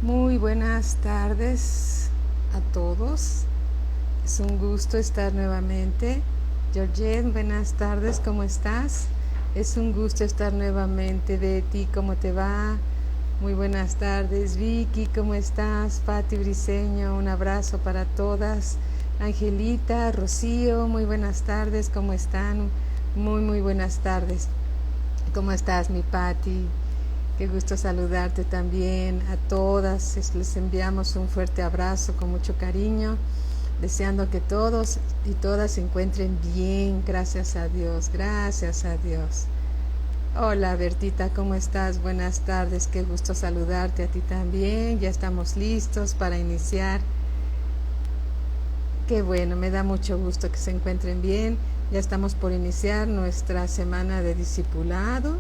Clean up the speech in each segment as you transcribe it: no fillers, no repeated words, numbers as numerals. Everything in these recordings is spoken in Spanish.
Muy buenas tardes a todos. Es un gusto estar nuevamente. Georgette, buenas tardes, ¿cómo estás? Es un gusto estar nuevamente. Betty, ¿cómo te va? Muy buenas tardes. Vicky, ¿cómo estás? Patti Briceño, un abrazo para todas. Angelita, Rocío, muy buenas tardes, ¿cómo están? Muy buenas tardes. ¿Cómo estás, mi Patti? Qué gusto saludarte también a todas. Les enviamos un fuerte abrazo con mucho cariño, deseando que todos y todas se encuentren bien. Gracias a Dios, gracias a Dios. Hola Bertita, ¿cómo estás? Buenas tardes, qué gusto saludarte a ti también. Ya estamos listos para iniciar. Qué bueno, me da mucho gusto que se encuentren bien. Ya estamos por iniciar nuestra semana de discipulado.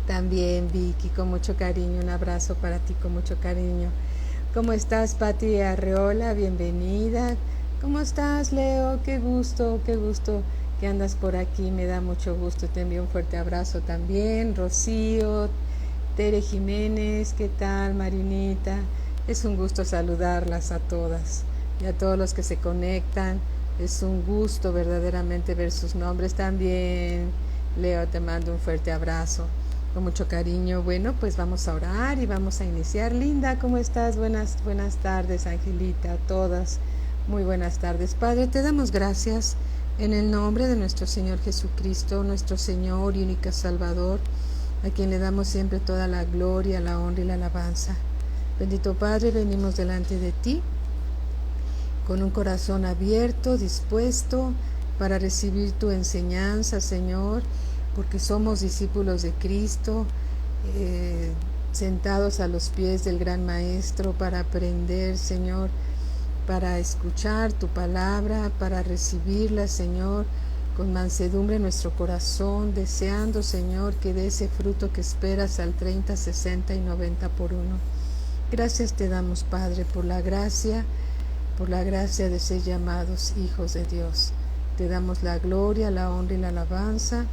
También Vicky, con mucho cariño, un abrazo para ti con mucho cariño. ¿Cómo estás, Patti Arreola? Bienvenida. ¿Cómo estás, Leo? Qué gusto que andas por aquí, me da mucho gusto. Te envío un fuerte abrazo también. Rocío, Tere Jiménez, ¿qué tal, Marinita? Es un gusto saludarlas a todas y a todos los que se conectan. Es un gusto verdaderamente ver sus nombres también. Leo, te mando un fuerte abrazo. Con mucho cariño. Bueno, pues vamos a orar y vamos a iniciar. Linda, ¿cómo estás? Buenas tardes, Angelita, a todas. Muy buenas tardes. Padre, te damos gracias en el nombre de nuestro Señor Jesucristo, nuestro Señor y único Salvador, a quien le damos siempre toda la gloria, la honra y la alabanza. Bendito Padre, venimos delante de ti con un corazón abierto, dispuesto para recibir tu enseñanza, Señor, porque somos discípulos de Cristo, sentados a los pies del gran Maestro para aprender, Señor, para escuchar tu palabra, para recibirla, Señor, con mansedumbre en nuestro corazón, deseando, Señor, que dé ese fruto que esperas al 30, 60 y 90 por uno. Gracias te damos, Padre, por la gracia de ser llamados hijos de Dios. Te damos la gloria, la honra y la alabanza.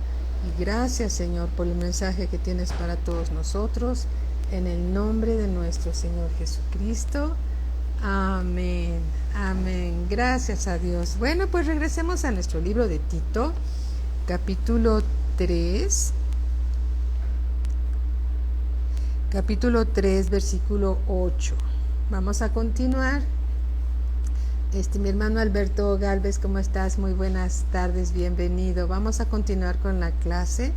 Y gracias, Señor, por el mensaje que tienes para todos nosotros, en el nombre de nuestro Señor Jesucristo. Amén, amén. Gracias a Dios. Bueno, pues regresemos a nuestro libro de Tito, capítulo 3, versículo 8. Vamos a continuar. Mi hermano Alberto Galvez, ¿cómo estás? Muy buenas tardes, bienvenido. Vamos a continuar con la clase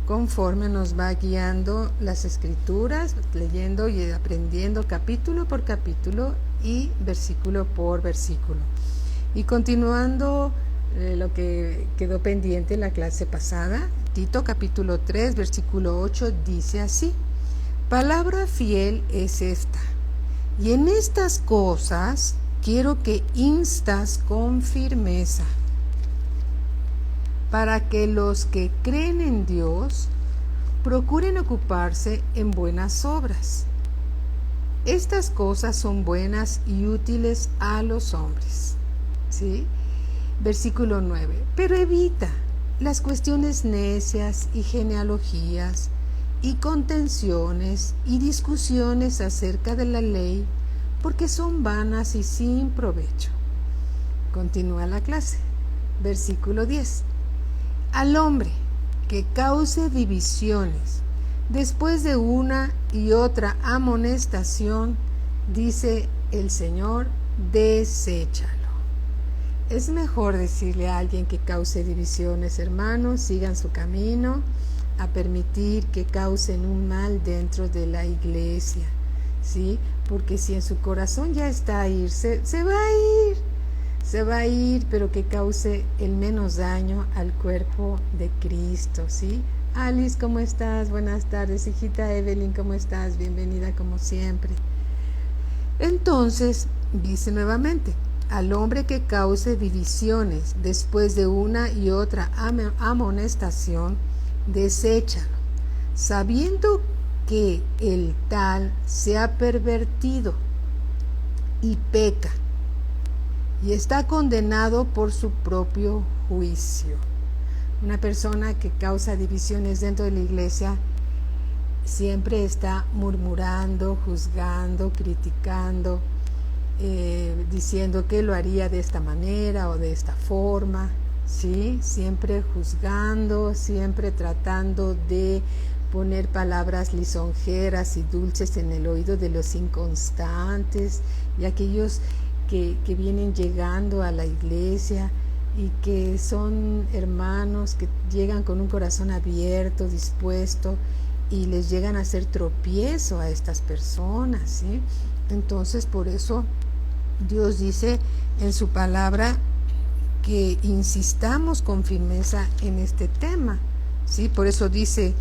conforme nos va guiando las escrituras, leyendo y aprendiendo capítulo por capítulo y versículo por versículo. Y continuando lo que quedó pendiente en la clase pasada, Tito capítulo 3, versículo 8 dice así: palabra fiel es esta, y en estas cosas quiero que instas con firmeza, para que los que creen en Dios procuren ocuparse en buenas obras. Estas cosas son buenas y útiles a los hombres. ¿Sí? Versículo 9. Pero evita las cuestiones necias y genealogías y contenciones y discusiones acerca de la ley, porque son vanas y sin provecho. Continúa la clase. Versículo 10. Al hombre que cause divisiones después de una y otra amonestación, dice el Señor, deséchalo. Es mejor decirle a alguien que cause divisiones, hermanos, sigan su camino, a permitir que causen un mal dentro de la iglesia, ¿sí? Porque si en su corazón ya está a irse, se va a ir, pero que cause el menos daño al cuerpo de Cristo, ¿sí? Alice, ¿cómo estás? Buenas tardes, hijita. Evelyn, ¿cómo estás? Bienvenida como siempre. Entonces, dice nuevamente, al hombre que cause divisiones después de una y otra amonestación, deséchalo, sabiendo que el tal se ha pervertido y peca y está condenado por su propio juicio. Una persona que causa divisiones dentro de la iglesia siempre está murmurando, juzgando, criticando, diciendo que lo haría de esta manera o de esta forma, ¿sí? Siempre juzgando, siempre tratando de poner palabras lisonjeras y dulces en el oído de los inconstantes y aquellos que vienen llegando a la iglesia y que son hermanos que llegan con un corazón abierto, dispuesto, y les llegan a hacer tropiezo a estas personas, ¿sí? Entonces, por eso Dios dice en su palabra que insistamos con firmeza en este tema, ¿sí? Por eso dice,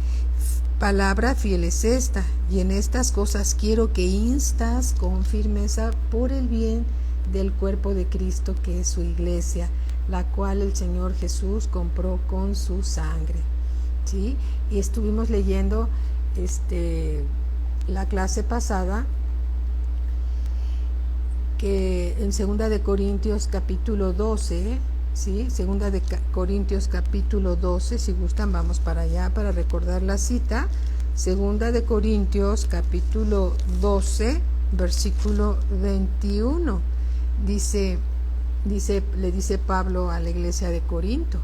palabra fiel es esta, y en estas cosas quiero que instas con firmeza por el bien del cuerpo de Cristo, que es su iglesia, la cual el Señor Jesús compró con su sangre, ¿sí? Y estuvimos leyendo la clase pasada que en 2 de Corintios capítulo 12, ¿sí? 2 de Corintios capítulo 12, si gustan vamos para allá para recordar la cita. 2 de Corintios capítulo 12, versículo 21. Le dice Pablo a la iglesia de Corinto,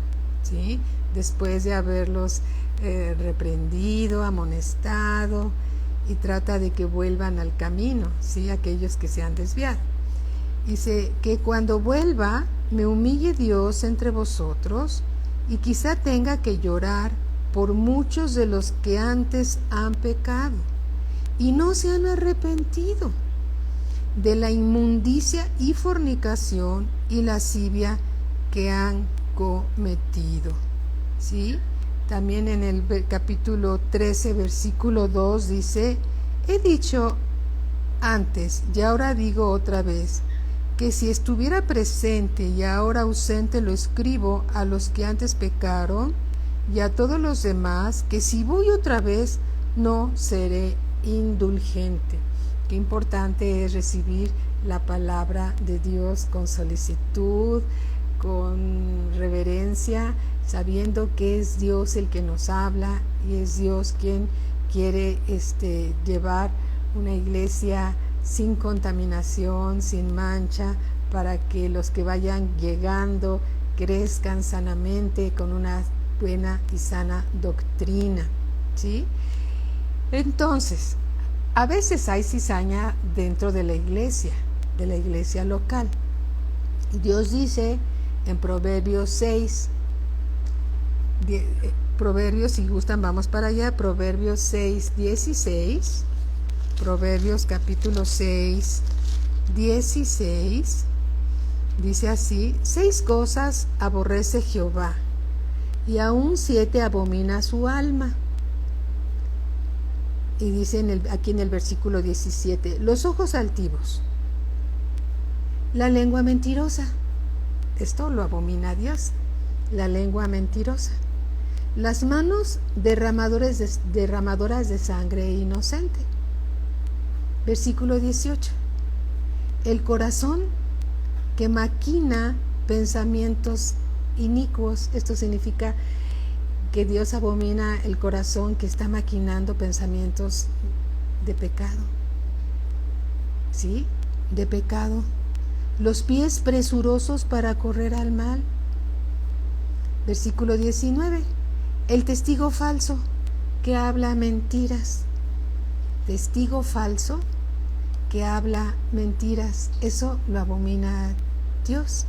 ¿sí? Después de haberlos reprendido, amonestado, y trata de que vuelvan al camino, ¿sí? Aquellos que se han desviado. Dice que cuando vuelva me humille Dios entre vosotros, y quizá tenga que llorar por muchos de los que antes han pecado y no se han arrepentido de la inmundicia y fornicación y lascivia que han cometido, ¿sí? También en el capítulo 13, versículo 2 dice, he dicho antes y ahora digo otra vez, que si estuviera presente y ahora ausente lo escribo a los que antes pecaron y a todos los demás, que si voy otra vez no seré indulgente. Qué importante es recibir la palabra de Dios con solicitud, con reverencia, sabiendo que es Dios el que nos habla y es Dios quien quiere llevar una iglesia sin contaminación, sin mancha, para que los que vayan llegando crezcan sanamente con una buena y sana doctrina, ¿sí? Entonces, a veces hay cizaña dentro de la iglesia local. Dios dice en Proverbios 6, Proverbios, si gustan vamos para allá, Proverbios 6, 16, Proverbios capítulo 6, 16, dice así, 6 cosas aborrece Jehová, y aún 7 abomina su alma. Y dice aquí en el versículo 17, los ojos altivos, la lengua mentirosa, esto lo abomina Dios, la lengua mentirosa, las manos derramadoras de sangre inocente. Versículo 18, el corazón que maquina pensamientos inicuos, esto significa que Dios abomina el corazón que está maquinando pensamientos de pecado, ¿sí? De pecado. Los pies presurosos para correr al mal. Versículo 19, el testigo falso que habla mentiras. Testigo falso que habla mentiras, eso lo abomina Dios.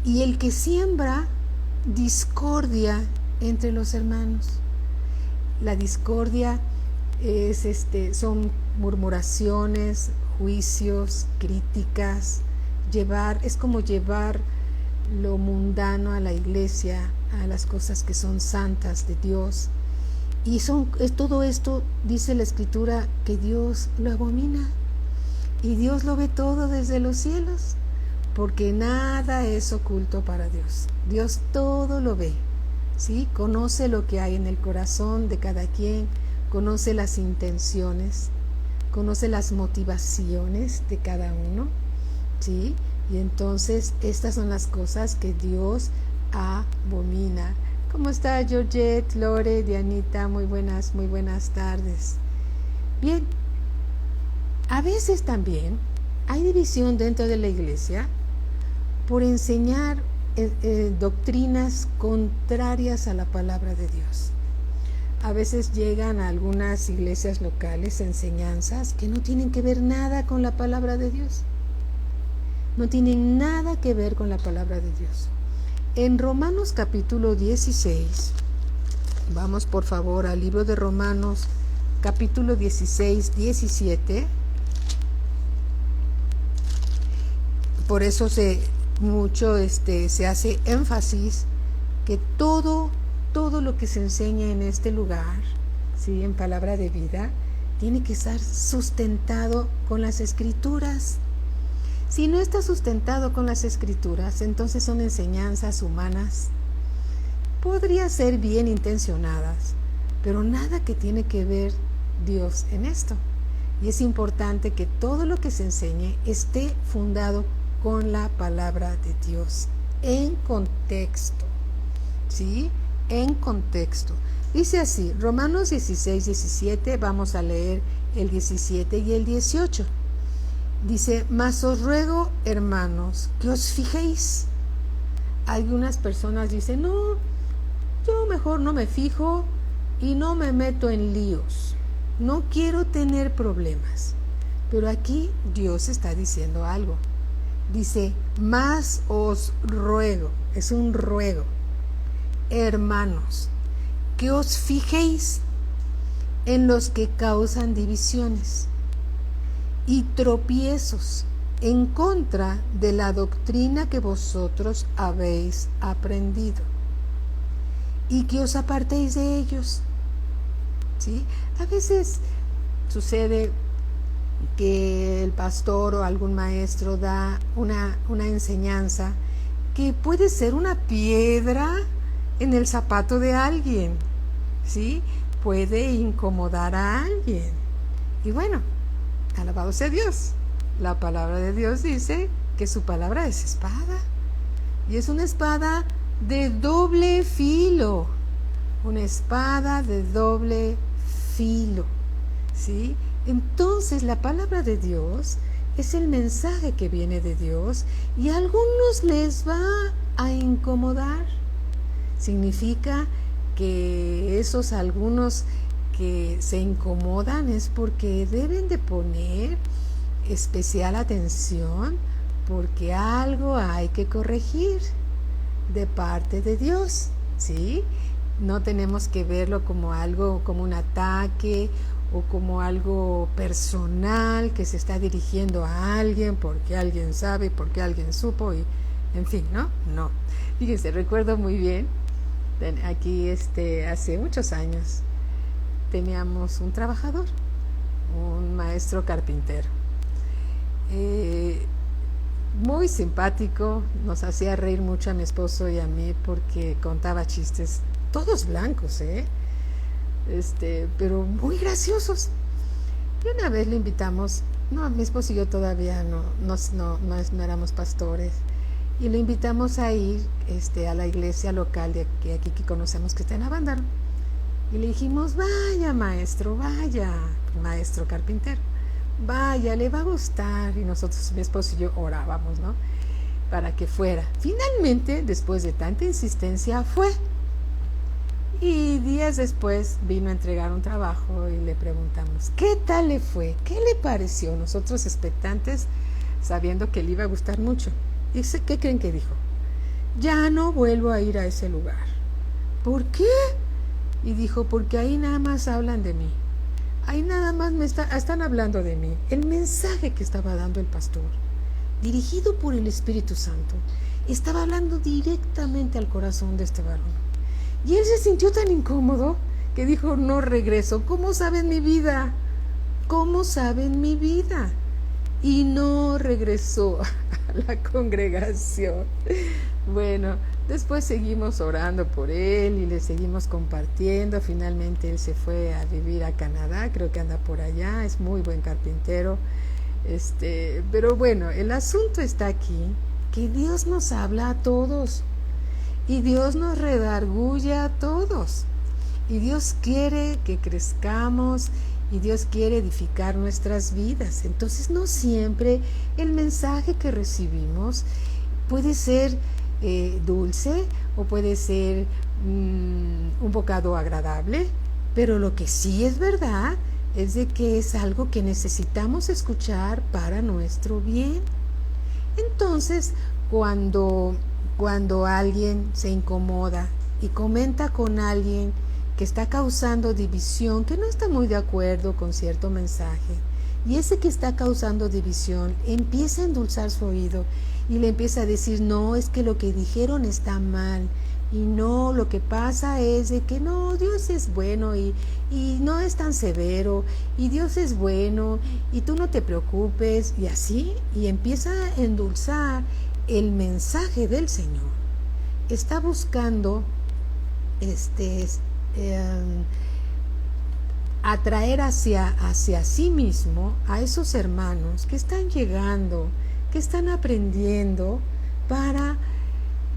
Y el que siembra discordia entre los hermanos. La discordia son murmuraciones, juicios, críticas, es como llevar lo mundano a la iglesia, a las cosas que son santas de Dios. Y todo esto, dice la Escritura, que Dios lo abomina. Y Dios lo ve todo desde los cielos, porque nada es oculto para Dios. Dios todo lo ve, ¿sí? Conoce lo que hay en el corazón de cada quien, conoce las intenciones, conoce las motivaciones de cada uno, ¿sí? Y entonces estas son las cosas que Dios abomina. Como ¿cómo está Georgette, Lore, Dianita? Muy buenas tardes. Bien, a veces también hay división dentro de la iglesia por enseñar doctrinas contrarias a la palabra de Dios. A veces llegan a algunas iglesias locales enseñanzas que no tienen que ver nada con la palabra de Dios. No tienen nada que ver con la palabra de Dios. En Romanos capítulo 16, vamos por favor al libro de Romanos capítulo 16, 17. Por eso se hace énfasis que todo lo que se enseña en este lugar, ¿sí?, en palabra de vida, tiene que estar sustentado con las escrituras. Si no está sustentado con las escrituras, entonces son enseñanzas humanas. Podría ser bien intencionadas, pero nada que tiene que ver Dios en esto. Y es importante que todo lo que se enseñe esté fundado con la palabra de Dios, en contexto, ¿sí? En contexto. Dice así, Romanos 16, 17, vamos a leer el 17 y el 18. Dice, mas os ruego, hermanos, que os fijéis. Algunas personas dicen, no, yo mejor no me fijo y no me meto en líos. No quiero tener problemas. Pero aquí Dios está diciendo algo. Dice, mas os ruego, es un ruego, hermanos, que os fijéis en los que causan divisiones y tropiezos en contra de la doctrina que vosotros habéis aprendido, y que os apartéis de ellos. ¿Sí? A veces sucede que el pastor o algún maestro da una enseñanza que puede ser una piedra en el zapato de alguien, ¿sí? Puede incomodar a alguien. Y bueno, alabado sea Dios. La palabra de Dios dice que su palabra es espada. Y es una espada de doble filo. Una espada de doble filo, ¿sí? Entonces la palabra de Dios es el mensaje que viene de Dios y a algunos les va a incomodar. Significa que esos algunos que se incomodan es porque deben de poner especial atención porque algo hay que corregir de parte de Dios, ¿sí? No tenemos que verlo como algo, como un ataque o como algo personal que se está dirigiendo a alguien porque alguien sabe, porque alguien supo y en fin, ¿no? No. Fíjense, recuerdo muy bien, aquí hace muchos años teníamos un trabajador, un maestro carpintero, muy simpático, nos hacía reír mucho a mi esposo y a mí porque contaba chistes, todos blancos, pero muy graciosos. Y una vez lo invitamos, mi esposo y yo todavía no éramos pastores, y lo invitamos a ir a la iglesia local de aquí que conocemos que está en Avándaro. Y le dijimos, vaya maestro carpintero, vaya, le va a gustar. Y nosotros, mi esposo y yo, orábamos, ¿no?, para que fuera. Finalmente, después de tanta insistencia, fue. Y días después vino a entregar un trabajo y le preguntamos, ¿qué tal le fue? ¿Qué le pareció? Nosotros expectantes, sabiendo que le iba a gustar mucho. Dice, ¿qué creen que dijo? Ya no vuelvo a ir a ese lugar. ¿Por qué? Y dijo, porque ahí nada más hablan de mí. Ahí nada más están hablando de mí. El mensaje que estaba dando el pastor, dirigido por el Espíritu Santo, estaba hablando directamente al corazón de este varón. Y él se sintió tan incómodo que dijo, no regreso. ¿Cómo saben mi vida? ¿Cómo saben mi vida? Y no regresó a la congregación. Bueno, después seguimos orando por él y le seguimos compartiendo. Finalmente él se fue a vivir a Canadá, creo que anda por allá, es muy buen carpintero. Pero bueno, el asunto está aquí, que Dios nos habla a todos. Y Dios nos redarguye a todos. Y Dios quiere que crezcamos y Dios quiere edificar nuestras vidas. Entonces no siempre el mensaje que recibimos puede ser dulce o puede ser un bocado agradable, pero lo que sí es verdad es de que es algo que necesitamos escuchar para nuestro bien. Entonces, cuando alguien se incomoda y comenta con alguien que está causando división, que no está muy de acuerdo con cierto mensaje, y ese que está causando división empieza a endulzar su oído y le empieza a decir, no, es que lo que dijeron está mal, y no, lo que pasa es de que no, Dios es bueno y no es tan severo, y Dios es bueno, y tú no te preocupes, y así, y empieza a endulzar el mensaje del Señor. Está buscando atraer hacia sí mismo a esos hermanos que están llegando, que están aprendiendo, para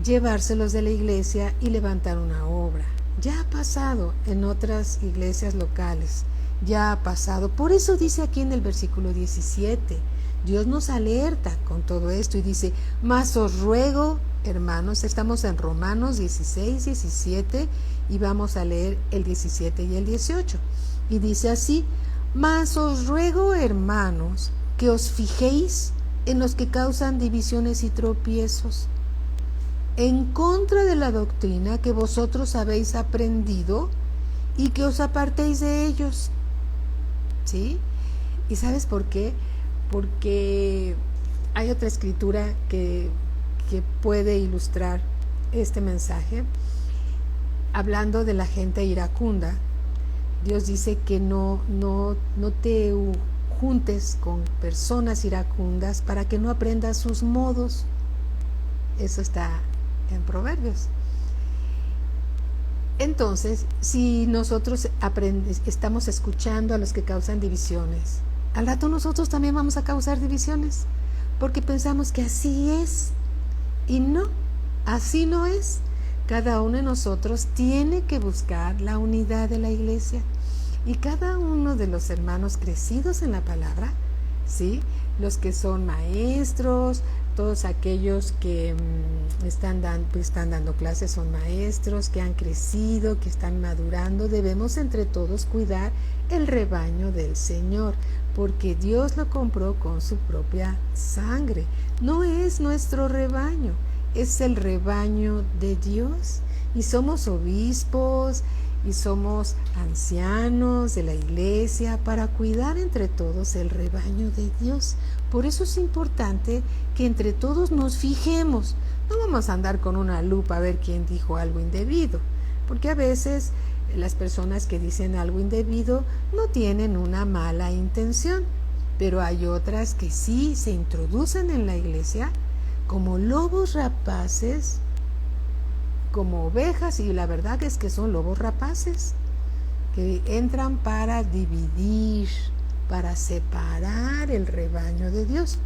llevárselos de la iglesia y levantar una obra. Ya ha pasado en otras iglesias locales, ya ha pasado. Por eso dice aquí en el versículo 17, Dios nos alerta con todo esto y dice, mas os ruego, hermanos, estamos en Romanos 16, 17 y vamos a leer el 17 y el 18. Y dice así, mas os ruego, hermanos, que os fijéis en los que causan divisiones y tropiezos, en contra de la doctrina que vosotros habéis aprendido, y que os apartéis de ellos. ¿Sí? ¿Y sabes por qué? Porque hay otra escritura que puede ilustrar este mensaje. Hablando de la gente iracunda, Dios dice que no te juntes con personas iracundas para que no aprendas sus modos. Eso está en Proverbios. Entonces, si nosotros estamos escuchando a los que causan divisiones, al rato nosotros también vamos a causar divisiones, porque pensamos que así es, y no, así no es. Cada uno de nosotros tiene que buscar la unidad de la iglesia, y cada uno de los hermanos crecidos en la palabra, ¿sí? Los que son maestros, todos aquellos que están dando clases son maestros, que han crecido, que están madurando. Debemos entre todos cuidar el rebaño del Señor, porque Dios lo compró con su propia sangre. No es nuestro rebaño, es el rebaño de Dios. Y somos obispos y somos ancianos de la iglesia para cuidar entre todos el rebaño de Dios. Por eso es importante que entre todos nos fijemos. No vamos a andar con una lupa a ver quién dijo algo indebido, porque a veces las personas que dicen algo indebido no tienen una mala intención, pero hay otras que sí se introducen en la iglesia como lobos rapaces, como ovejas, y la verdad es que son lobos rapaces, que entran para dividir, para separar el rebaño de Dios.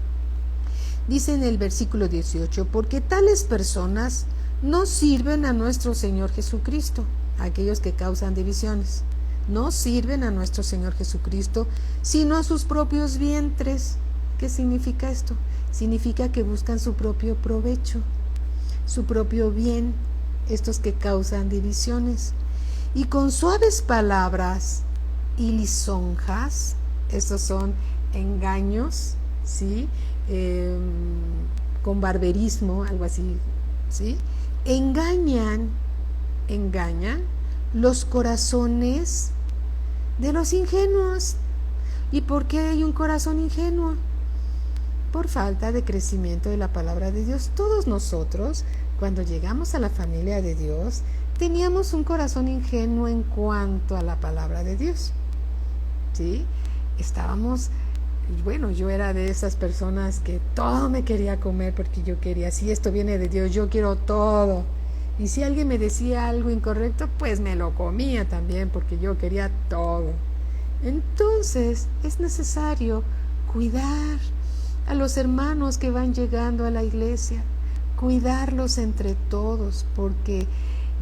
Dice en el versículo 18, porque tales personas no sirven a nuestro Señor Jesucristo, aquellos que causan divisiones, no sirven a nuestro Señor Jesucristo, sino a sus propios vientres. ¿Qué significa esto? Significa que buscan su propio provecho, su propio bien, estos que causan divisiones. Y con suaves palabras y lisonjas, estos son engaños, ¿sí? Con barberismo, algo así, ¿sí? Engañan los corazones de los ingenuos. ¿Y por qué hay un corazón ingenuo? Por falta de crecimiento de la palabra de Dios. Todos nosotros, cuando llegamos a la familia de Dios, teníamos un corazón ingenuo en cuanto a la palabra de Dios, ¿sí? Yo era de esas personas que todo me quería comer, porque yo quería, si esto viene de Dios, yo quiero todo. Y si alguien me decía algo incorrecto, pues me lo comía también, porque yo quería todo. Entonces, es necesario cuidar a los hermanos que van llegando a la iglesia, cuidarlos entre todos, porque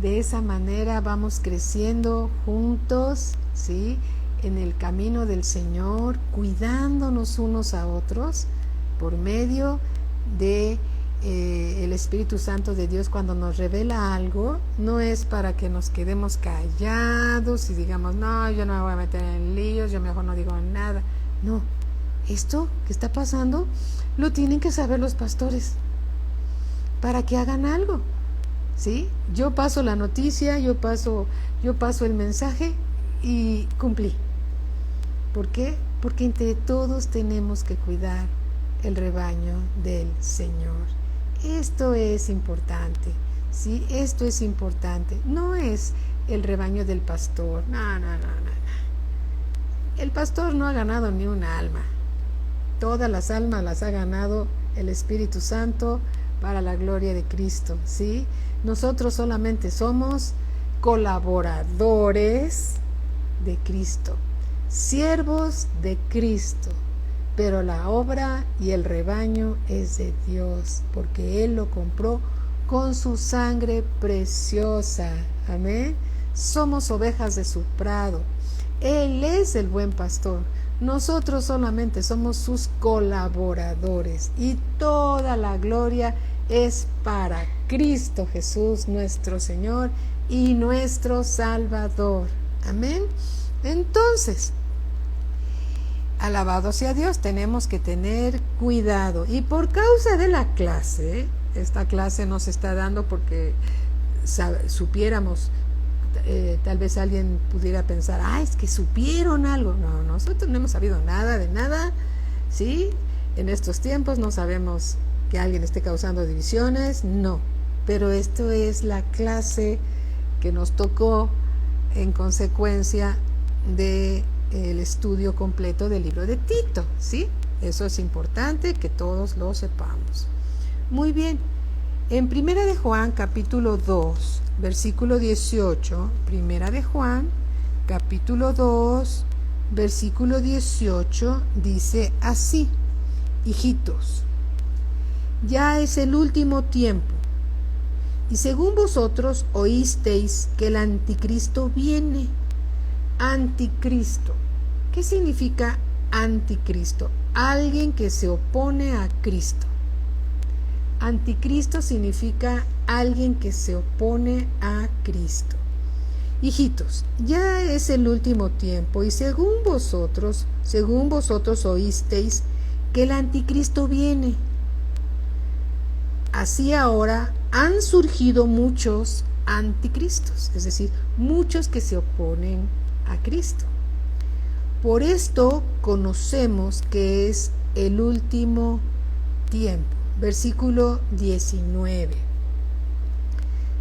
de esa manera vamos creciendo juntos, ¿sí?, en el camino del Señor, cuidándonos unos a otros por medio de el Espíritu Santo de Dios. Cuando nos revela algo, no es para que nos quedemos callados y digamos, no, yo no me voy a meter en líos, yo mejor no digo nada. No, esto que está pasando lo tienen que saber los pastores para que hagan algo, ¿sí? Yo paso la noticia, yo paso el mensaje y cumplí. ¿Por qué? Porque entre todos tenemos que cuidar el rebaño del Señor. Esto es importante, ¿sí? Esto es importante. No es el rebaño del pastor. No. El pastor no ha ganado ni un alma. Todas las almas las ha ganado el Espíritu Santo para la gloria de Cristo, ¿sí? Nosotros solamente somos colaboradores de Cristo, siervos de Cristo, pero la obra y el rebaño es de Dios, porque Él lo compró con su sangre preciosa. Amén. Somos ovejas de su prado. Él es el buen pastor. Nosotros solamente somos sus colaboradores y toda la gloria es para Cristo Jesús, nuestro Señor y nuestro Salvador. Amén. Entonces, alabado sea Dios, tenemos que tener cuidado. Y por causa de la clase, esta clase nos está dando porque supiéramos, tal vez alguien pudiera pensar, es que supieron algo. No, nosotros no hemos sabido nada de nada, ¿sí? En estos tiempos no sabemos que alguien esté causando divisiones, no. Pero esto es la clase que nos tocó en consecuencia de el estudio completo del libro de Tito, ¿sí? Eso es importante que todos lo sepamos. Muy bien. En Primera de Juan, capítulo 2, versículo 18, Primera de Juan, capítulo 2, versículo 18, dice así: hijitos, ya es el último tiempo, y según vosotros oísteis que el anticristo viene. Anticristo. ¿Qué significa anticristo? Alguien que se opone a Cristo. Anticristo significa alguien que se opone a Cristo. Hijitos, ya es el último tiempo y según vosotros oísteis que el anticristo viene. Así ahora han surgido muchos anticristos, es decir, muchos que se oponen a Cristo. Por esto conocemos que es el último tiempo. Versículo 19.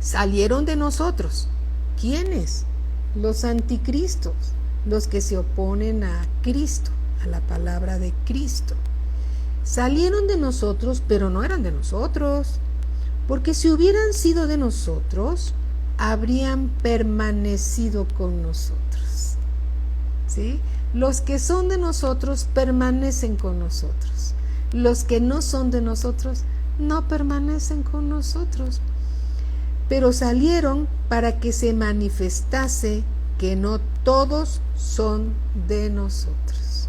Salieron de nosotros. ¿Quiénes? Los anticristos, los que se oponen a Cristo, a la palabra de Cristo. Salieron de nosotros, pero no eran de nosotros, porque si hubieran sido de nosotros, habrían permanecido con nosotros. ¿Sí? Los que son de nosotros permanecen con nosotros. Los que no son de nosotros no permanecen con nosotros. Pero salieron para que se manifestase que no todos son de nosotros.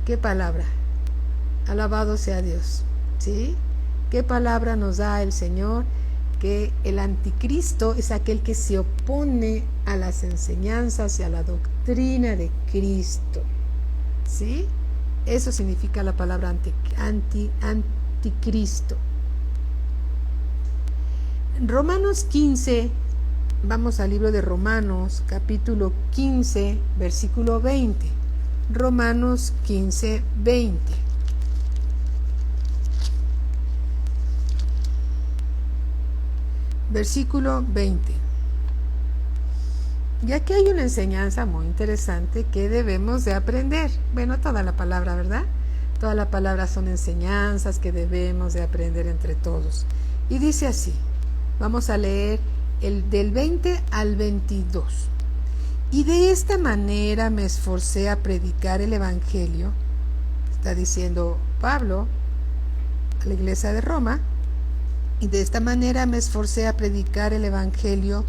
¿Qué palabra? Alabado sea Dios. ¿Sí? ¿Qué palabra nos da el Señor? Que el anticristo es aquel que se opone a las enseñanzas y a la doctrina de Cristo. ¿Sí? Eso significa la palabra anticristo. Romanos 15, vamos al libro de Romanos, capítulo 15, versículo 20. Romanos 15, 20. Versículo 20. Y aquí hay una enseñanza muy interesante que debemos de aprender. Bueno, toda la palabra, ¿verdad? Toda la palabra son enseñanzas que debemos de aprender entre todos. Y dice así, vamos a leer el del 20 al 22. Y de esta manera me esforcé a predicar el Evangelio, está diciendo Pablo a la iglesia de Roma, Y de esta manera me esforcé a predicar el Evangelio,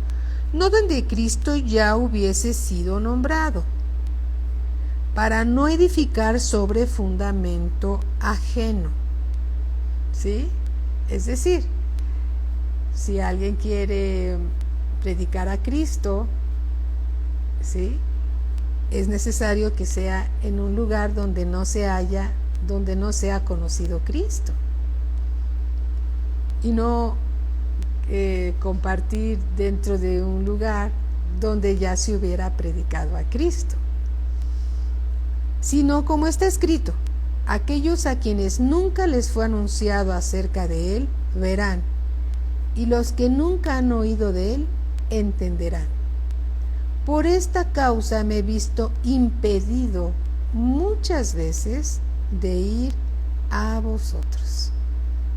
no donde Cristo ya hubiese sido nombrado, para no edificar sobre fundamento ajeno. ¿Sí? Es decir, si alguien quiere predicar a Cristo, ¿sí?, es necesario que sea en un lugar donde no sea conocido Cristo. Y no compartir dentro de un lugar donde ya se hubiera predicado a Cristo. Sino como está escrito, aquellos a quienes nunca les fue anunciado acerca de Él, verán, y los que nunca han oído de Él, entenderán. Por esta causa me he visto impedido muchas veces de ir a vosotros.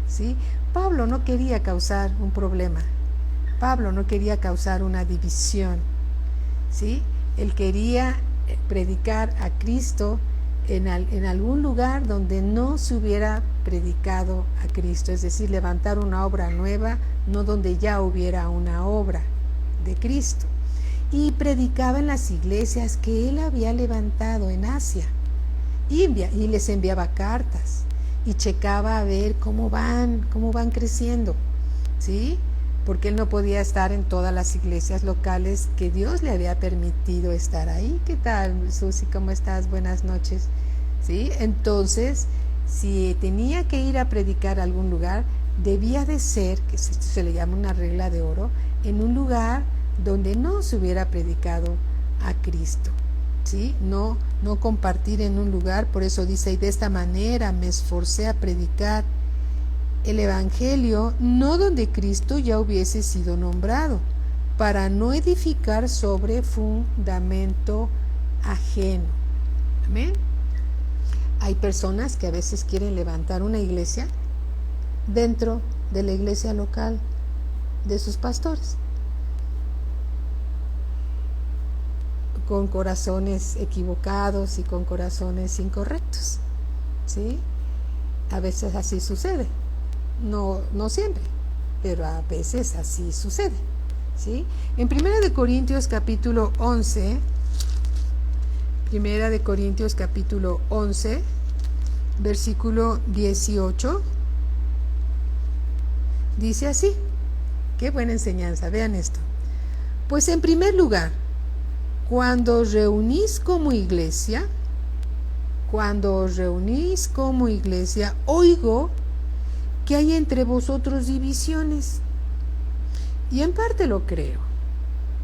¿Sí? Pablo no quería causar un problema. Pablo no quería causar una división. ¿Sí? Él quería predicar a Cristo en algún lugar donde no se hubiera predicado a Cristo, es decir, levantar una obra nueva, no donde ya hubiera una obra de Cristo. Y predicaba en las iglesias que él había levantado en Asia y les enviaba cartas y checaba a ver cómo van creciendo, ¿sí? Porque él no podía estar en todas las iglesias locales que Dios le había permitido estar ahí. ¿Qué tal, Susi? ¿Cómo estás? Buenas noches. ¿Sí? Entonces, si tenía que ir a predicar a algún lugar, debía de ser, que se le llama una regla de oro, en un lugar donde no se hubiera predicado a Cristo, ¿sí? No compartir en un lugar. Por eso dice, y de esta manera me esforcé a predicar el Evangelio, no donde Cristo ya hubiese sido nombrado, para no edificar sobre fundamento ajeno. Amén. Hay personas que a veces quieren levantar una iglesia dentro de la iglesia local de sus pastores, con corazones equivocados y con corazones incorrectos, ¿sí? A veces así sucede, no siempre, pero a veces así sucede, ¿sí? En 1 Corintios capítulo 11, versículo 18, dice así, qué buena enseñanza, vean esto. Pues en primer lugar, cuando os reunís como iglesia, oigo que hay entre vosotros divisiones. Y en parte lo creo,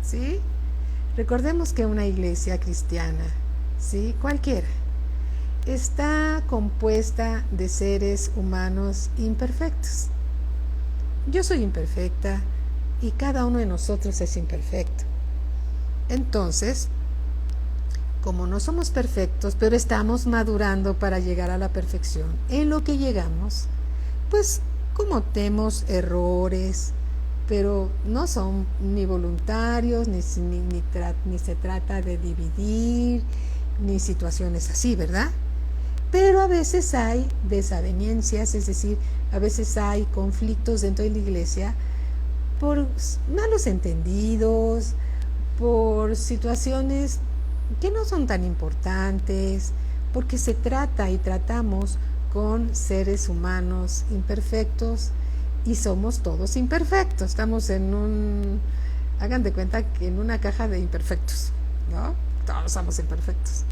¿sí? Recordemos que una iglesia cristiana, ¿sí?, cualquiera, está compuesta de seres humanos imperfectos. Yo soy imperfecta y cada uno de nosotros es imperfecto. Entonces, como no somos perfectos, pero estamos madurando para llegar a la perfección, en lo que llegamos, pues cometemos errores, pero no son ni voluntarios, ni se trata de dividir, ni situaciones así, ¿verdad? Pero a veces hay desavenencias, es decir, a veces hay conflictos dentro de la iglesia por malos entendidos, por situaciones que no son tan importantes, porque se trata y tratamos con seres humanos imperfectos y somos todos imperfectos. Estamos hagan de cuenta que en una caja de imperfectos, ¿no? Todos somos imperfectos.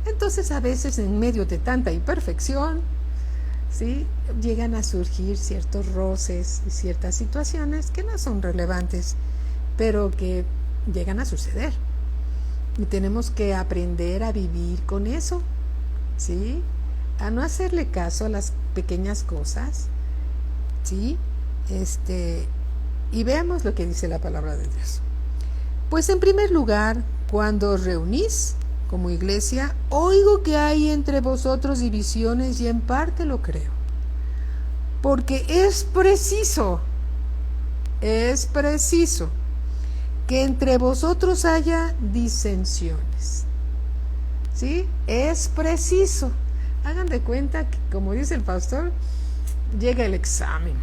Entonces a veces en medio de tanta imperfección, ¿sí?, llegan a surgir ciertos roces y ciertas situaciones que no son relevantes, pero que llegan a suceder. Y tenemos que aprender a vivir con eso, ¿sí?, a no hacerle caso a las pequeñas cosas, ¿sí? Y veamos lo que dice la palabra de Dios. Pues en primer lugar, cuando os reunís como iglesia, oigo que hay entre vosotros divisiones y en parte lo creo. Porque es preciso que entre vosotros haya disensiones. ¿Sí? Es preciso. Hagan de cuenta que, como dice el pastor, llega el examen,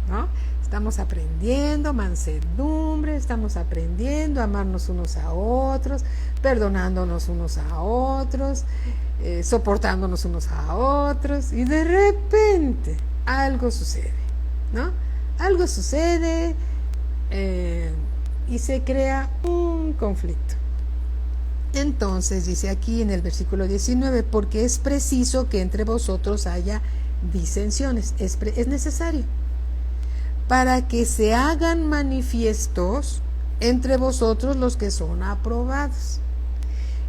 ¿no? Estamos aprendiendo mansedumbre, estamos aprendiendo a amarnos unos a otros, perdonándonos unos a otros, soportándonos unos a otros, y de repente algo sucede, ¿no? Algo sucede y se crea un conflicto. Entonces dice aquí en el versículo 19, porque es preciso que entre vosotros haya disensiones, es necesario, para que se hagan manifiestos entre vosotros los que son aprobados.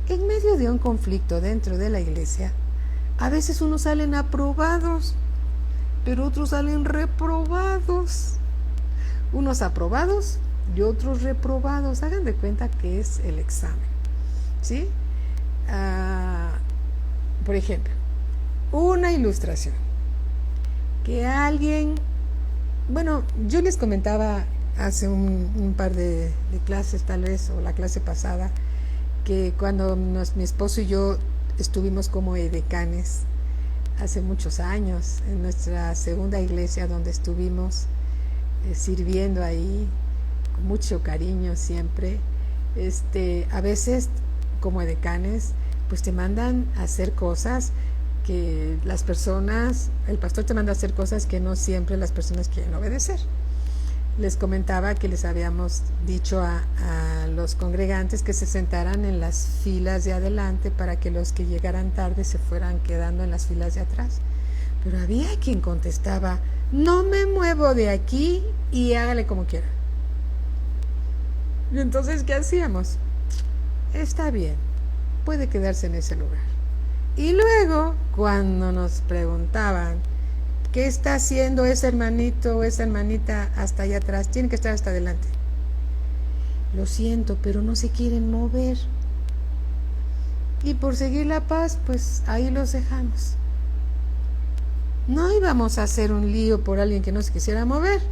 En medio de un conflicto dentro de la iglesia, a veces unos salen aprobados, pero otros salen reprobados. Unos aprobados y otros reprobados. Hagan de cuenta que es el examen, ¿sí? Por ejemplo, una ilustración. Que alguien... Bueno, yo les comentaba hace un par de clases tal vez, o la clase pasada, que cuando mi esposo y yo estuvimos como edecanes hace muchos años, en nuestra segunda iglesia donde estuvimos sirviendo ahí, con mucho cariño siempre, a veces como edecanes, pues te mandan a hacer cosas que las personas, el pastor te manda a hacer cosas que no siempre las personas quieren obedecer. Les comentaba que les habíamos dicho a los congregantes que se sentaran en las filas de adelante para que los que llegaran tarde se fueran quedando en las filas de atrás. Pero había quien contestaba, no me muevo de aquí y hágale como quiera. Y entonces, ¿qué hacíamos? Está bien, puede quedarse en ese lugar. Y luego, cuando nos preguntaban, ¿qué está haciendo ese hermanito o esa hermanita hasta allá atrás? Tiene que estar hasta adelante. Lo siento, pero no se quieren mover. Y por seguir la paz, pues ahí los dejamos. No íbamos a hacer un lío por alguien que no se quisiera mover.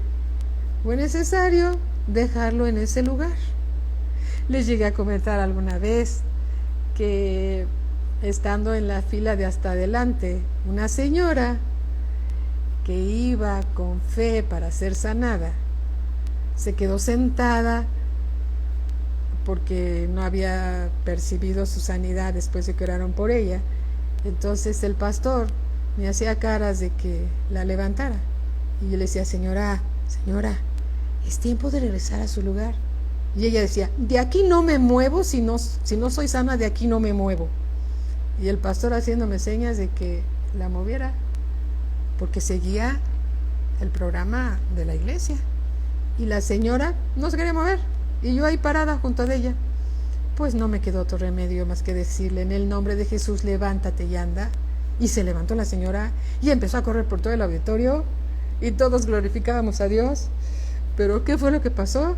Fue necesario dejarlo en ese lugar. Les llegué a comentar alguna vez que estando en la fila de hasta adelante, una señora que iba con fe para ser sanada, se quedó sentada porque no había percibido su sanidad después de que oraron por ella. Entonces el pastor me hacía caras de que la levantara. Y yo le decía, señora, es tiempo de regresar a su lugar. Y ella decía, de aquí no me muevo, si no soy sana, de aquí no me muevo. Y el pastor haciéndome señas de que la moviera, porque seguía el programa de la iglesia. Y la señora no se quería mover, y yo ahí parada junto a ella. Pues no me quedó otro remedio más que decirle, en el nombre de Jesús, levántate y anda. Y se levantó la señora y empezó a correr por todo el auditorio, y todos glorificábamos a Dios. Pero ¿qué fue lo que pasó?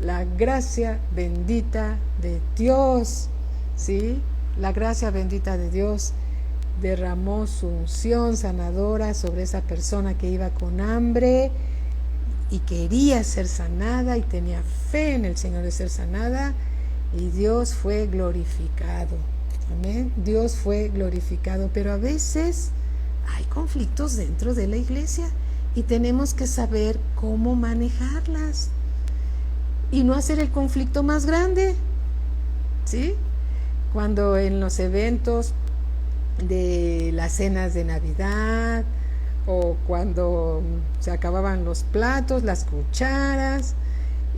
La gracia bendita de Dios, ¿sí? La gracia bendita de Dios derramó su unción sanadora sobre esa persona que iba con hambre y quería ser sanada y tenía fe en el Señor de ser sanada, y Dios fue glorificado. Amén. Dios fue glorificado, pero a veces hay conflictos dentro de la iglesia y tenemos que saber cómo manejarlas y no hacer el conflicto más grande, ¿sí? Cuando en los eventos de las cenas de Navidad, o cuando se acababan los platos, las cucharas,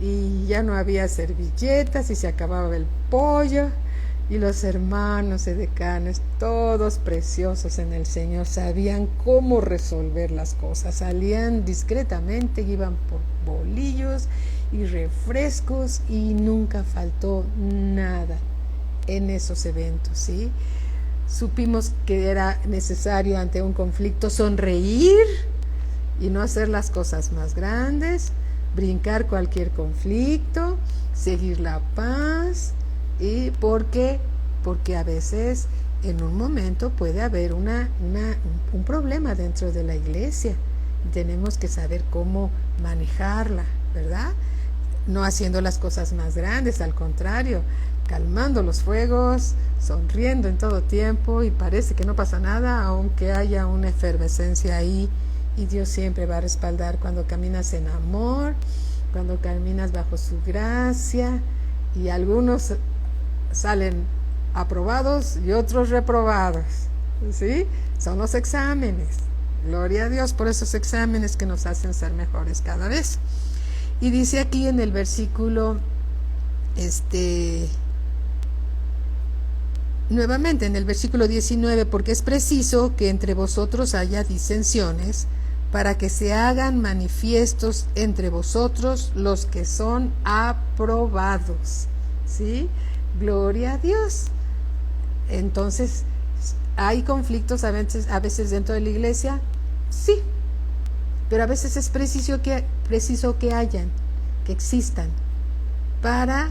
y ya no había servilletas y se acababa el pollo, y los hermanos edecanes, todos preciosos en el Señor, sabían cómo resolver las cosas. Salían discretamente, iban por bolillos y refrescos, y nunca faltó nada en esos eventos, ¿sí? Supimos que era necesario ante un conflicto sonreír y no hacer las cosas más grandes, brincar cualquier conflicto, seguir la paz. ¿Y por qué? Porque a veces en un momento puede haber un problema dentro de la iglesia. Tenemos que saber cómo manejarla, ¿verdad? No haciendo las cosas más grandes, al contrario, calmando los fuegos, sonriendo en todo tiempo, y parece que no pasa nada, aunque haya una efervescencia ahí y Dios siempre va a respaldar cuando caminas en amor, cuando caminas bajo su gracia, y algunos salen aprobados y otros reprobados, ¿sí? Son los exámenes. Gloria a Dios por esos exámenes que nos hacen ser mejores cada vez. Y dice aquí en el versículo, nuevamente en el versículo 19, porque es preciso que entre vosotros haya disensiones, para que se hagan manifiestos entre vosotros los que son aprobados, ¿sí? Gloria a Dios. Entonces, ¿hay conflictos a veces dentro de la iglesia? Sí, pero a veces es preciso que hayan, que existan, para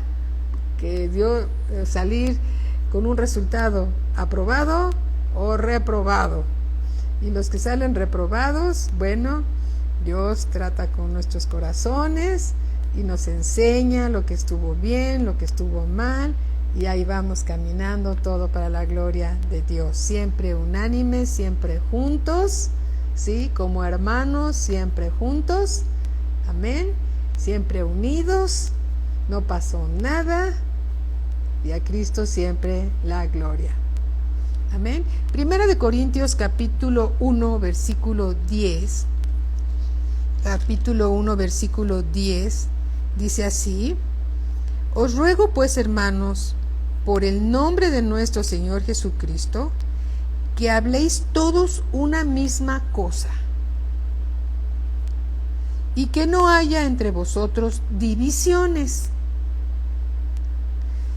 que Dios salir con un resultado aprobado o reprobado. Y los que salen reprobados, bueno, Dios trata con nuestros corazones y nos enseña lo que estuvo bien, lo que estuvo mal, y ahí vamos caminando todo para la gloria de Dios, siempre unánimes, siempre juntos, ¿sí? Como hermanos, siempre juntos, amén, siempre unidos, no pasó nada, y a Cristo siempre la gloria. Amén. Primera de Corintios capítulo 1 versículo 10. Capítulo 1 versículo 10 dice así: Os ruego pues, hermanos, por el nombre de nuestro Señor Jesucristo, que habléis todos una misma cosa, y que no haya entre vosotros divisiones,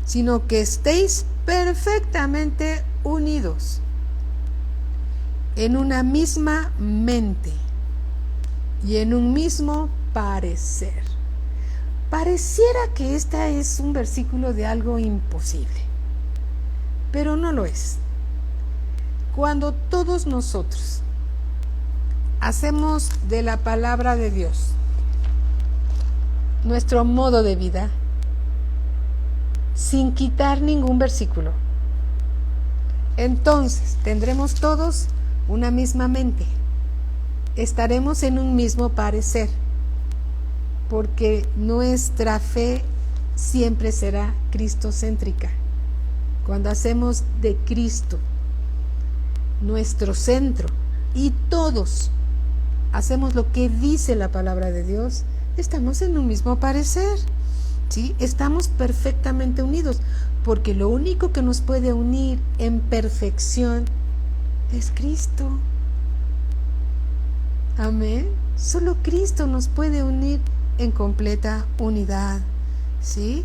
sino que estéis perfectamente unidos en una misma mente y en un mismo parecer. Pareciera que este es un versículo de algo imposible, pero no lo es. Cuando todos nosotros hacemos de la palabra de Dios nuestro modo de vida, sin quitar ningún versículo, entonces tendremos todos una misma mente, estaremos en un mismo parecer, porque nuestra fe siempre será cristocéntrica. Cuando hacemos de Cristo nuestro centro y todos hacemos lo que dice la palabra de Dios, estamos en un mismo parecer, ¿sí? Estamos perfectamente unidos, porque lo único que nos puede unir en perfección es Cristo. Amén. Solo Cristo nos puede unir en completa unidad, ¿sí?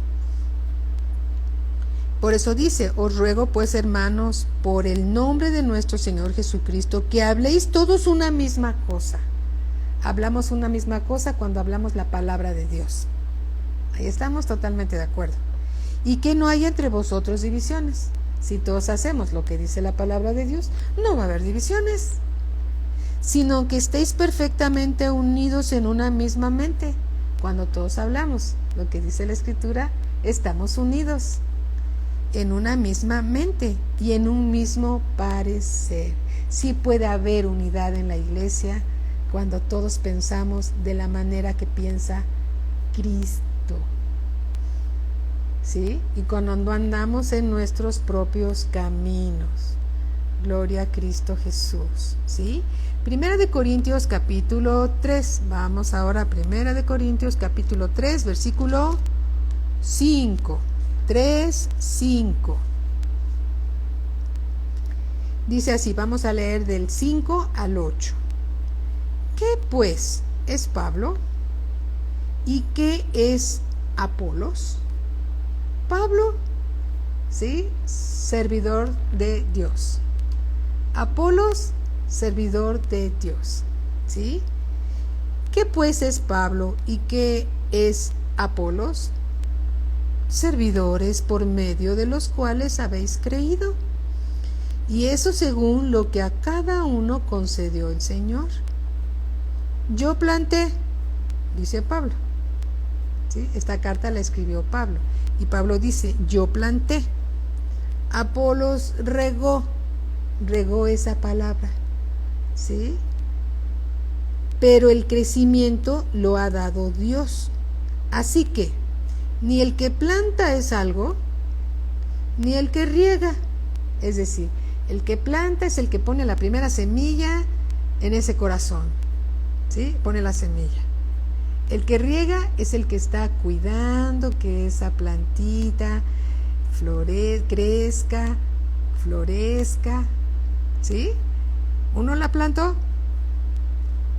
Por eso dice: Os ruego pues, hermanos, por el nombre de nuestro Señor Jesucristo, que habléis todos una misma cosa. Hablamos una misma cosa cuando hablamos la palabra de Dios. Ahí estamos totalmente de acuerdo. Y que no haya entre vosotros divisiones. Si todos hacemos lo que dice la palabra de Dios, no va a haber divisiones, sino que estéis perfectamente unidos en una misma mente. Cuando todos hablamos lo que dice la Escritura, estamos unidos en una misma mente y en un mismo parecer. Sí puede haber unidad en la iglesia cuando todos pensamos de la manera que piensa Cristo, ¿sí? Y cuando no andamos en nuestros propios caminos. Gloria a Cristo Jesús, ¿sí? Primera de Corintios capítulo 3. Vamos ahora a Primera de Corintios capítulo 3, versículo 5. 3, 5. Dice así, vamos a leer del 5 al 8. ¿Qué pues es Pablo? ¿Y qué es Apolos? Pablo, ¿sí? Servidor de Dios. Apolos, servidor de Dios, ¿sí? ¿Qué pues es Pablo y qué es Apolos? Servidores por medio de los cuales habéis creído, y eso según lo que a cada uno concedió el Señor. Yo planté, dice Pablo, ¿sí? Esta carta la escribió Pablo, y Pablo dice: yo planté, Apolos regó esa palabra, ¿sí? pero el crecimiento lo ha dado Dios. Así que ni el que planta es algo, ni el que riega. Es decir, el que planta es el que pone la primera semilla en ese corazón, ¿sí? Pone la semilla. El que riega es el que está cuidando que esa plantita crezca, florezca, ¿sí? Uno la plantó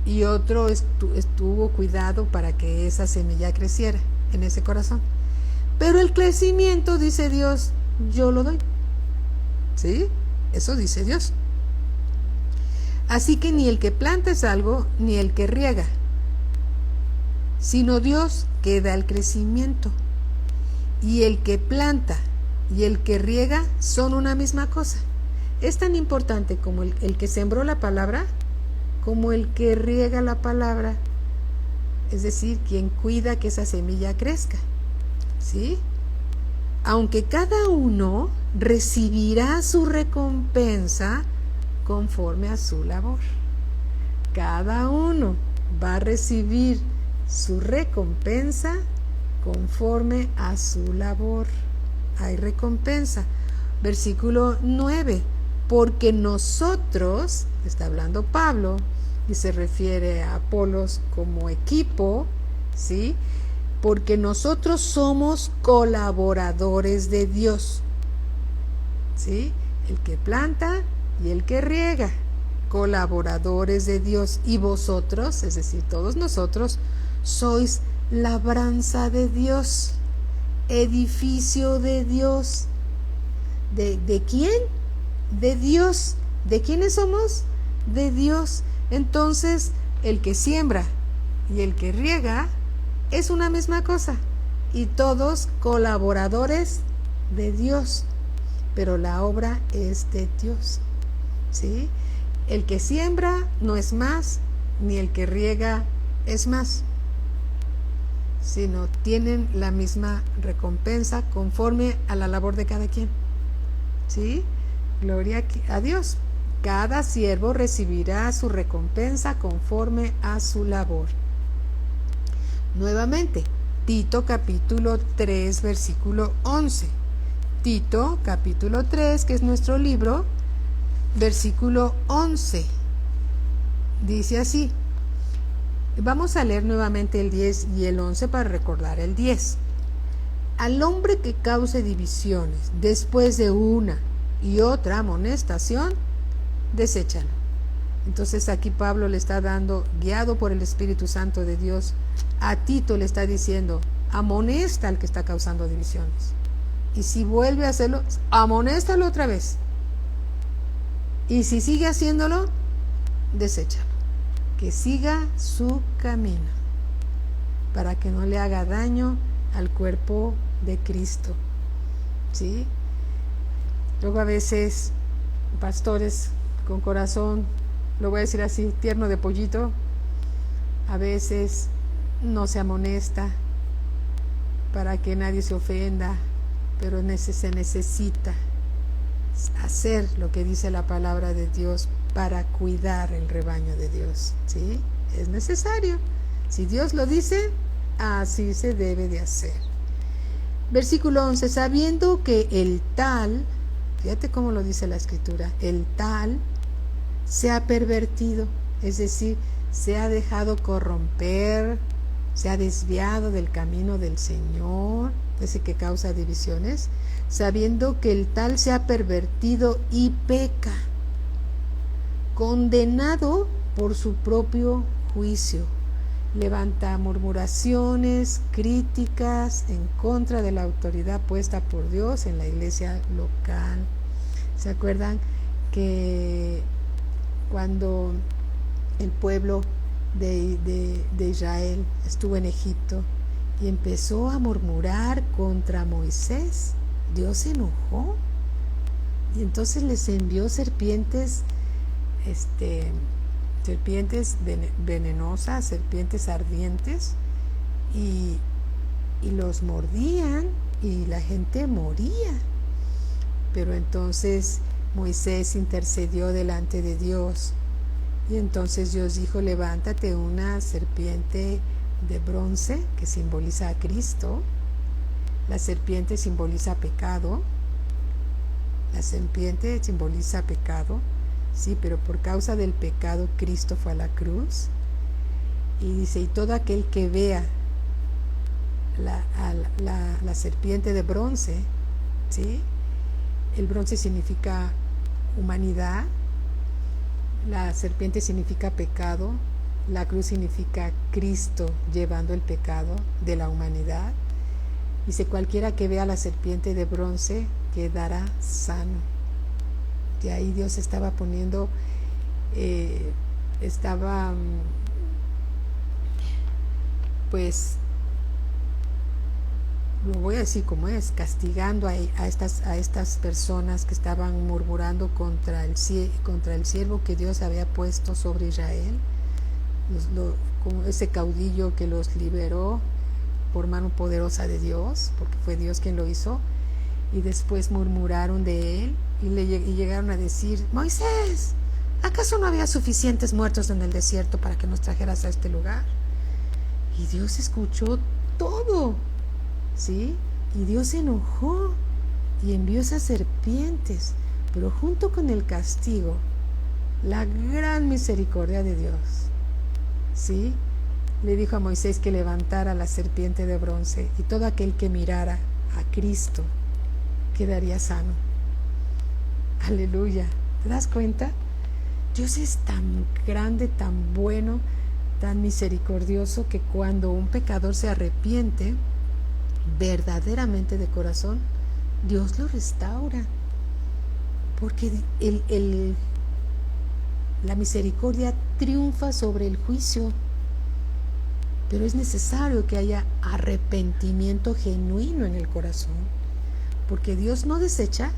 y otro estuvo cuidado para que esa semilla creciera en ese corazón. Pero el crecimiento, dice Dios, yo lo doy, ¿sí? Eso dice Dios. Así que ni el que planta es algo, ni el que riega, sino Dios que da el crecimiento. Y el que planta y el que riega son una misma cosa. Es tan importante como el que sembró la palabra, como el que riega la palabra, es decir, quien cuida que esa semilla crezca, ¿sí? Aunque cada uno recibirá su recompensa conforme a su labor. Cada uno va a recibir su recompensa conforme a su labor. Hay recompensa. Versículo 9. Porque nosotros, está hablando Pablo, y se refiere a Apolos como equipo, ¿sí? Porque nosotros somos colaboradores de Dios, ¿sí? El que planta y el que riega, colaboradores de Dios. Y vosotros, es decir, todos nosotros, sois labranza de Dios, edificio de Dios. ¿De quién? De Dios. ¿De quiénes somos? De Dios. Entonces, el que siembra y el que riega es una misma cosa, y todos colaboradores de Dios, pero la obra es de Dios, ¿sí? El que siembra no es más, ni el que riega es más, sino tienen la misma recompensa conforme a la labor de cada quien, ¿sí? Gloria a Dios. Cada siervo recibirá su recompensa conforme a su labor. Nuevamente, Tito capítulo 3, versículo 11. Tito capítulo 3, que es nuestro libro, versículo 11. Dice así. Vamos a leer nuevamente el 10 y el 11 para recordar el 10. Al hombre que cause divisiones después de una y otra amonestación, deséchalo. Entonces aquí Pablo le está dando, guiado por el Espíritu Santo de Dios, a Tito le está diciendo, amonesta al que está causando divisiones. Y si vuelve a hacerlo, amonéstalo otra vez. Y si sigue haciéndolo, deséchalo. Que siga su camino, para que no le haga daño al cuerpo de Cristo, ¿sí? Luego a veces, pastores con corazón, lo voy a decir así, tierno de pollito, a veces no se amonesta para que nadie se ofenda, pero se necesita hacer lo que dice la palabra de Dios para cuidar el rebaño de Dios, ¿sí? Es necesario. Si Dios lo dice, así se debe de hacer. Versículo 11, sabiendo que el tal, fíjate cómo lo dice la Escritura, el tal se ha pervertido, es decir, se ha dejado corromper, se ha desviado del camino del Señor, ese que causa divisiones, sabiendo que el tal se ha pervertido y peca, condenado por su propio juicio. Levanta murmuraciones, críticas en contra de la autoridad puesta por Dios en la iglesia local. ¿Se acuerdan que cuando el pueblo de Israel estuvo en Egipto y empezó a murmurar contra Moisés? Dios se enojó y entonces les envió serpientes venenosas, serpientes ardientes, y los mordían y la gente moría. Pero entonces Moisés intercedió delante de Dios Y entonces Dios dijo, levántate una serpiente de bronce que simboliza a Cristo. La serpiente simboliza pecado. La serpiente simboliza pecado, sí, pero por causa del pecado Cristo fue a la cruz. Y dice, y todo aquel que vea la serpiente de bronce, ¿sí? El bronce significa humanidad, la serpiente significa pecado, la cruz significa Cristo llevando el pecado de la humanidad. Dice, cualquiera que vea la serpiente de bronce quedará sano. De ahí Dios estaba poniendo, pues, lo voy a decir como es, castigando a estas personas que estaban murmurando contra el siervo que Dios había puesto sobre Israel, como ese caudillo que los liberó por mano poderosa de Dios, porque fue Dios quien lo hizo, y después murmuraron de él y llegaron a decir, Moisés, ¿acaso no había suficientes muertos en el desierto para que nos trajeras a este lugar? Y Dios escuchó todo, ¿sí? Y Dios se enojó y envió esas serpientes, pero junto con el castigo, la gran misericordia de Dios, ¿sí? Le dijo a Moisés que levantara la serpiente de bronce y todo aquel que mirara a Cristo quedaría sano. Aleluya. ¿Te das cuenta? Dios es tan grande, tan bueno, tan misericordioso, que cuando un pecador se arrepiente verdaderamente de corazón, Dios lo restaura, porque la misericordia triunfa sobre el juicio. Pero es necesario que haya arrepentimiento genuino en el corazón, porque Dios no desecha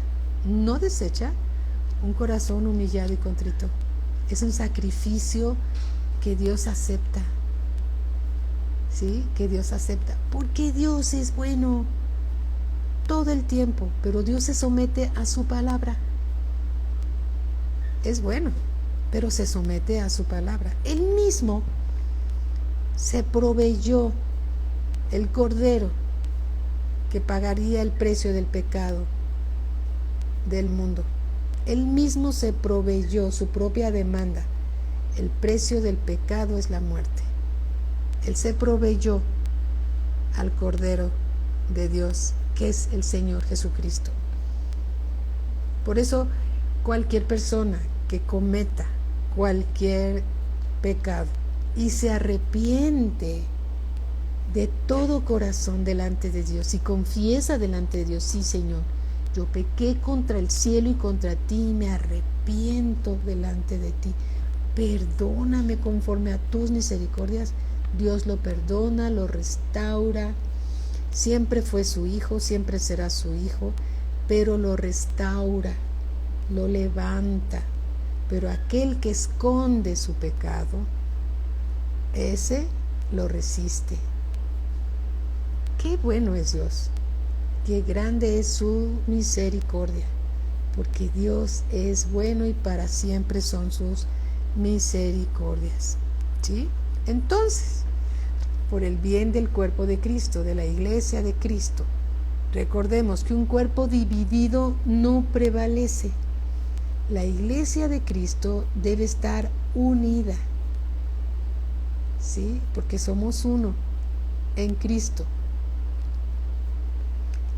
un corazón humillado y contrito. Es un sacrificio que Dios acepta, ¿sí? Que Dios acepta, porque Dios es bueno todo el tiempo, pero Dios se somete a su palabra. Es bueno, pero se somete a su palabra. Él mismo se proveyó el cordero que pagaría el precio del pecado del mundo. Él mismo se proveyó su propia demanda. El precio del pecado es la muerte. Él se proveyó al Cordero de Dios, que es el Señor Jesucristo. Por eso, cualquier persona que cometa cualquier pecado y se arrepiente de todo corazón delante de Dios y confiesa delante de Dios, sí, Señor, yo pequé contra el cielo y contra ti y me arrepiento delante de ti, perdóname conforme a tus misericordias. Dios lo perdona, lo restaura. Siempre fue su hijo, siempre será su hijo, pero lo restaura, lo levanta. Pero aquel que esconde su pecado, ese lo resiste. Qué bueno es Dios, qué grande es su misericordia, porque Dios es bueno y para siempre son sus misericordias, ¿sí? Entonces, por el bien del cuerpo de Cristo, de la iglesia de Cristo, recordemos que un cuerpo dividido no prevalece. La iglesia de Cristo debe estar unida, ¿sí? Porque somos uno en Cristo.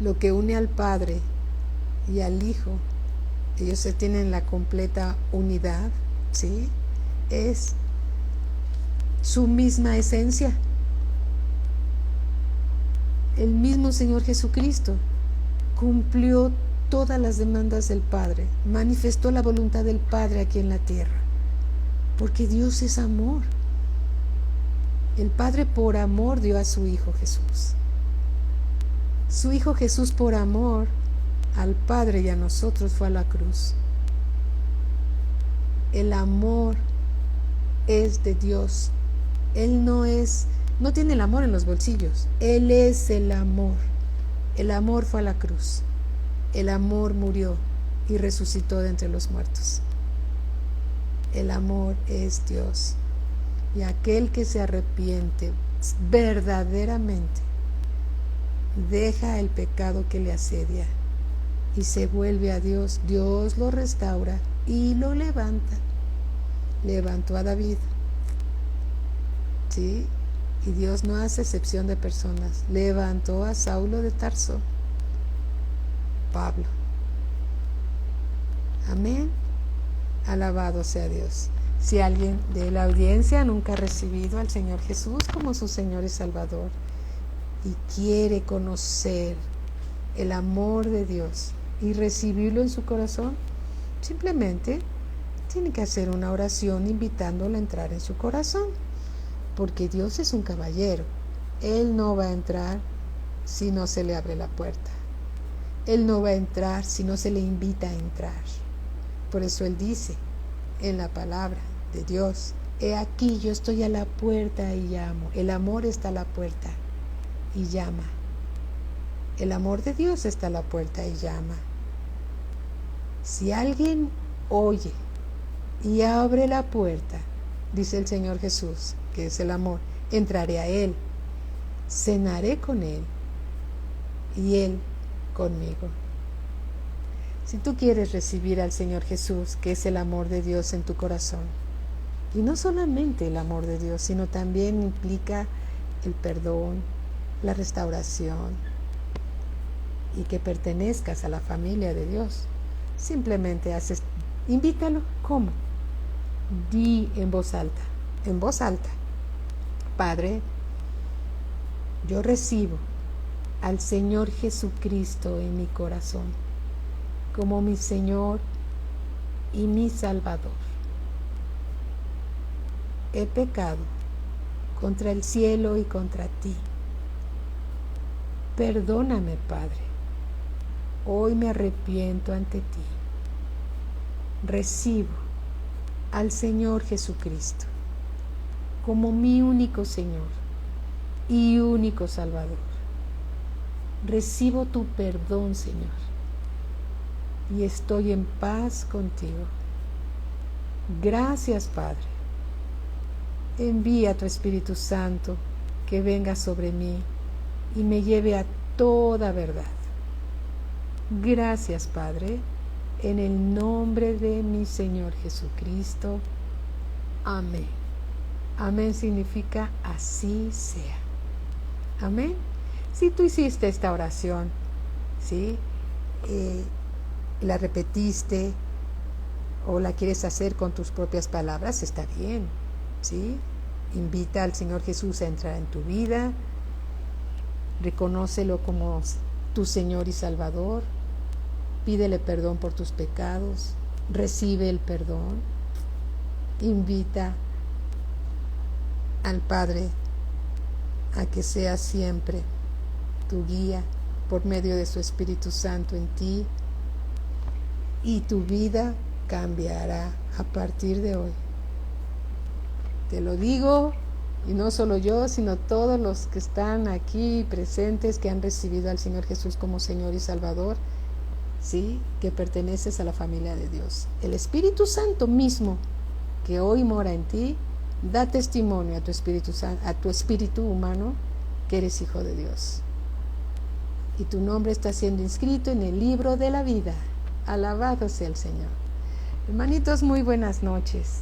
Lo que une al Padre y al Hijo, ellos se tienen la completa unidad, ¿sí? Es su misma esencia. El mismo Señor Jesucristo cumplió todas las demandas del Padre, manifestó la voluntad del Padre aquí en la tierra, porque Dios es amor. El Padre por amor dio a su Hijo Jesús. Su Hijo Jesús por amor al Padre y a nosotros fue a la cruz. El amor es de Dios. Él no tiene el amor en los bolsillos. Él es el amor. El amor fue a la cruz. El amor murió y resucitó de entre los muertos. El amor es Dios. Y aquel que se arrepiente verdaderamente, deja el pecado que le asedia y se vuelve a Dios, Dios lo restaura y lo levanta. Levantó a David, ¿sí? Y Dios no hace excepción de personas. Levantó a Saulo de Tarso, Pablo. Amén. Alabado sea Dios. Si alguien de la audiencia nunca ha recibido al Señor Jesús como su Señor y Salvador y quiere conocer el amor de Dios y recibirlo en su corazón, simplemente tiene que hacer una oración invitándolo a entrar en su corazón, porque Dios es un caballero. Él no va a entrar si no se le abre la puerta. Él no va a entrar si no se le invita a entrar. Por eso Él dice en la palabra de Dios: he aquí, yo estoy a la puerta y llamo. El amor está a la puerta y llama. El amor de Dios está a la puerta y llama. Si alguien oye y abre la puerta, dice el Señor Jesús, que es el amor, entraré a Él, cenaré con Él y Él conmigo. Si tú quieres recibir al Señor Jesús, que es el amor de Dios en tu corazón, y no solamente el amor de Dios, sino también implica el perdón, la restauración, y que pertenezcas a la familia de Dios, simplemente invítalo. ¿Cómo? Di en voz alta, Padre, yo recibo al Señor Jesucristo en mi corazón como mi Señor y mi Salvador. He pecado contra el cielo y contra ti. Perdóname, Padre. Hoy me arrepiento ante ti. Recibo al Señor Jesucristo como mi único Señor y único Salvador. Recibo tu perdón, Señor, y estoy en paz contigo. Gracias, Padre. Envía tu Espíritu Santo que venga sobre mí y me lleve a toda verdad. Gracias, Padre, en el nombre de mi Señor Jesucristo. Amén. Amén significa así sea. Amén. Si tú hiciste esta oración, ¿sí? La repetiste o la quieres hacer con tus propias palabras, está bien, ¿sí? Invita al Señor Jesús a entrar en tu vida, reconócelo como tu Señor y Salvador, pídele perdón por tus pecados, recibe el perdón, invita al Padre a que sea siempre tu guía por medio de su Espíritu Santo en ti, y tu vida cambiará a partir de hoy. Te lo digo, y no solo yo, sino todos los que están aquí presentes, que han recibido al Señor Jesús como Señor y Salvador, ¿sí? Que perteneces a la familia de Dios. El Espíritu Santo mismo, que hoy mora en ti, da testimonio a tu espíritu humano que eres hijo de Dios. Y tu nombre está siendo inscrito en el libro de la vida. Alabado sea el Señor. Hermanitos, muy buenas noches.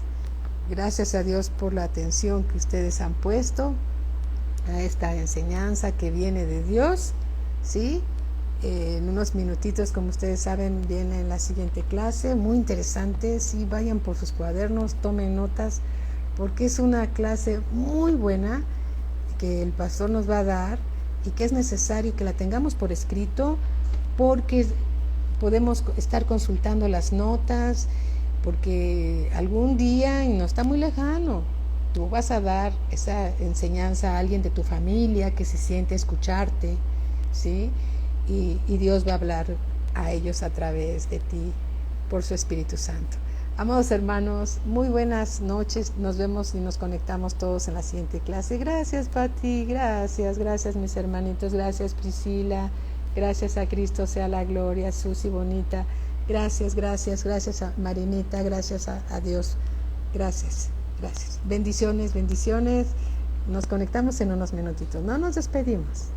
Gracias a Dios por la atención que ustedes han puesto a esta enseñanza que viene de Dios, ¿sí? En unos minutitos, como ustedes saben, viene la siguiente clase, muy interesante. Sí, vayan por sus cuadernos, tomen notas, porque es una clase muy buena que el pastor nos va a dar y que es necesario que la tengamos por escrito, porque podemos estar consultando las notas, porque algún día, y no está muy lejano, tú vas a dar esa enseñanza a alguien de tu familia que se siente a escucharte, ¿sí? Y Dios va a hablar a ellos a través de ti por su Espíritu Santo. Amados hermanos, muy buenas noches. Nos vemos y nos conectamos todos en la siguiente clase. Gracias, Pati. Gracias mis hermanitos. Gracias, Priscila. Gracias a Cristo sea la gloria. Susi bonita. Gracias a Marinita. Gracias a Dios Gracias, gracias. Bendiciones, bendiciones. Nos conectamos en unos minutitos. No nos despedimos.